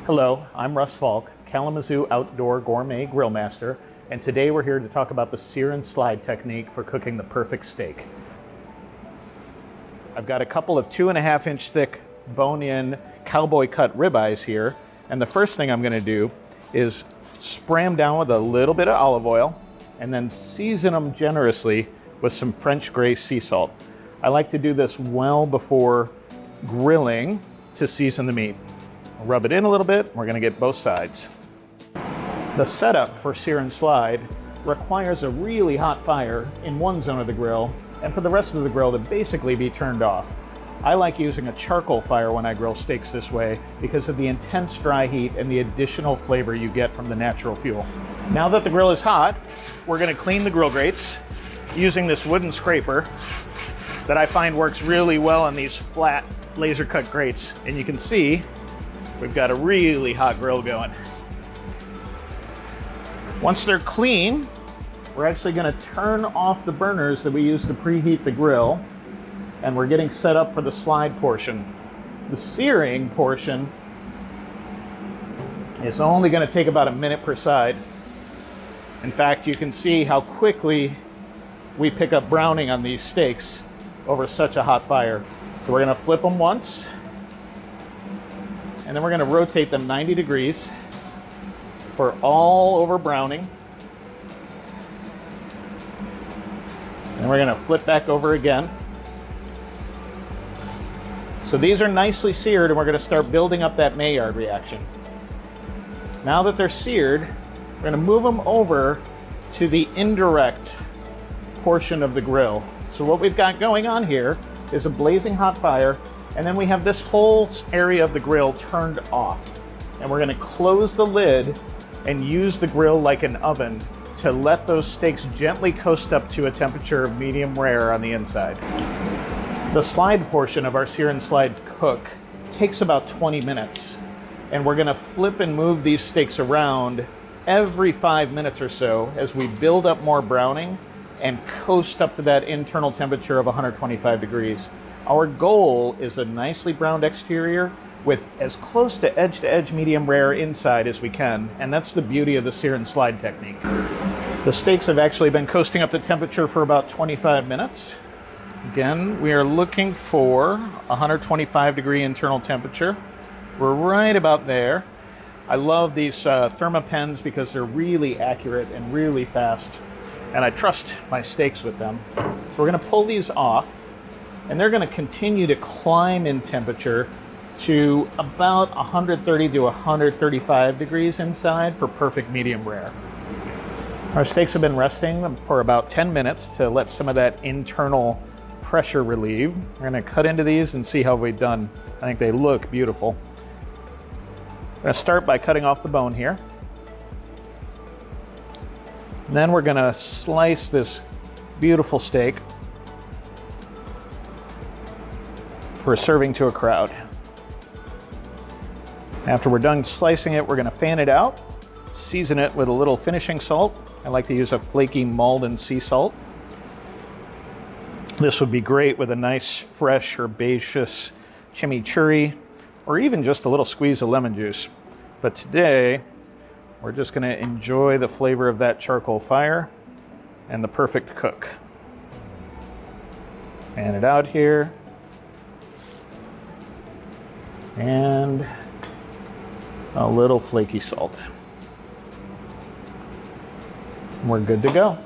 Hello, I'm Russ Faulk, Kalamazoo Outdoor Gourmet Grill Master, and today we're here to talk about the sear and slide technique for cooking the perfect steak. I've got a couple of 2.5 inch thick bone-in cowboy cut ribeyes here, and the first thing I'm going to do is spray them down with a little bit of olive oil and then season them generously with some French gray sea salt. I like to do this well before grilling to season the meat. Rub it in a little bit, we're going to get both sides. The setup for sear and slide requires a really hot fire in one zone of the grill, and for the rest of the grill to basically be turned off. I like using a charcoal fire when I grill steaks this way because of the intense dry heat and the additional flavor you get from the natural fuel. Now that the grill is hot, we're going to clean the grill grates using this wooden scraper that I find works really well on these flat laser cut grates. And you can see we've got a really hot grill going. Once they're clean, we're actually going to turn off the burners that we use to preheat the grill, and we're getting set up for the slide portion. The searing portion is only going to take about a minute per side. In fact, you can see how quickly we pick up browning on these steaks over such a hot fire. So we're going to flip them once, and then we're going to rotate them 90 degrees for all over browning. And we're going to flip back over again. So these are nicely seared, and we're going to start building up that Maillard reaction. Now that they're seared, we're going to move them over to the indirect portion of the grill. So what we've got going on here is a blazing hot fire, and then we have this whole area of the grill turned off. And we're going to close the lid and use the grill like an oven to let those steaks gently coast up to a temperature of medium rare on the inside. The slide portion of our sear and slide cook takes about 20 minutes, and we're going to flip and move these steaks around every 5 minutes or so as we build up more browning and coast up to that internal temperature of 125 degrees. Our goal is a nicely browned exterior with as close to edge medium rare inside as we can, and that's the beauty of the sear and slide technique. The steaks have actually been coasting up to temperature for about 25 minutes. Again, we are looking for 125 degree internal temperature. We're right about there. I love these Thermopens because they're really accurate and really fast, and I trust my steaks with them. So we're going to pull these off, and they're going to continue to climb in temperature to about 130 to 135 degrees inside for perfect medium rare. Our steaks have been resting for about 10 minutes to let some of that internal pressure relieve. We're going to cut into these and see how we've done. I think they look beautiful. I'm going to start by cutting off the bone here. And then we're going to slice this beautiful steak for serving to a crowd. After we're done slicing it, we're going to fan it out, season it with a little finishing salt. I like to use a flaky Malden sea salt. This would be great with a nice, fresh, herbaceous chimichurri, or even just a little squeeze of lemon juice. But today, we're just going to enjoy the flavor of that charcoal fire and the perfect cook. Fan it out here. And a little flaky salt. We're good to go.